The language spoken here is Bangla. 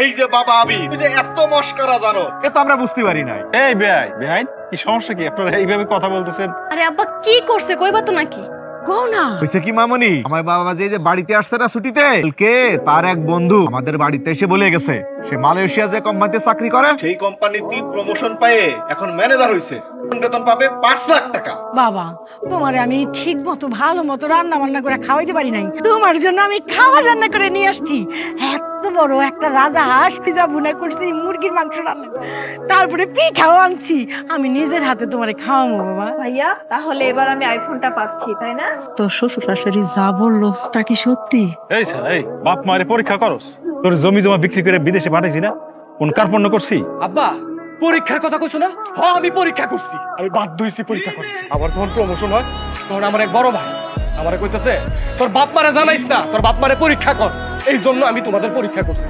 এই যে বাবা আমি তুই যে এত মস্করা জানো এ তো আমরা বুঝতে পারি নাই। এই বেআই বেআইন কি সমস্যা কি আপনারা এইভাবে কথা বলতেছেন? আরে আব্বা কি করছে কইবা তো নাকি? কও না। হইছে কি মামনি, আমার বাবা যে বাড়িতে আসছে না ছুটিতে, কালকে তার এক বন্ধু আমাদের বাড়িতে এসে বলে গেছে সে মালয়েশিয়া যে কোম্পানিতে চাকরি করে সেই কোম্পানিতে প্রমোশন পেয়ে এখন ম্যানেজার হইছে, বেতন পাবে 5 লাখ টাকা। বাবা, তোমারে আমি ঠিক মতো ভালো মতো রান্না বান্না করে খাওয়াইতে পারি নাই, তোমার জন্য আমি খাবার রান্না করে নিয়ে আসছি। এত বড় একটা রাজা হাঁস পিজা ভুনা করছি, মুরগির মাংস রান্না, তারপরে পিঠাও আনছি। আমি নিজের হাতে তোমারে খাওয়াবো বাবা। ভাইয়া তাহলে এবার আমি আইফোনটা পাচ্ছি তাই না? তোর শ্বশুর শাশুড়ি যা বললো তা কি সত্যি? এই স্যার, এই বাপ মায়ের পরীক্ষা করস? তোর জমি জমা বিক্রি করে বিদেশে পাঠাইছি না, কোন কার্পণ্য করছি? আব্বা পরীক্ষার কথা কইছো না? হ্যাঁ আমি পরীক্ষা করছি, আমি বাধ্য হইছি পরীক্ষা করছি। আবার যখন প্রমোশন হয় তখন আমার এক বড় ভাই আমারে কইতেছে তোর বাপ মারে জানাইস না, তোর বাপ মারে পরীক্ষা কর, এই জন্য আমি তোমাদের পরীক্ষা করছি।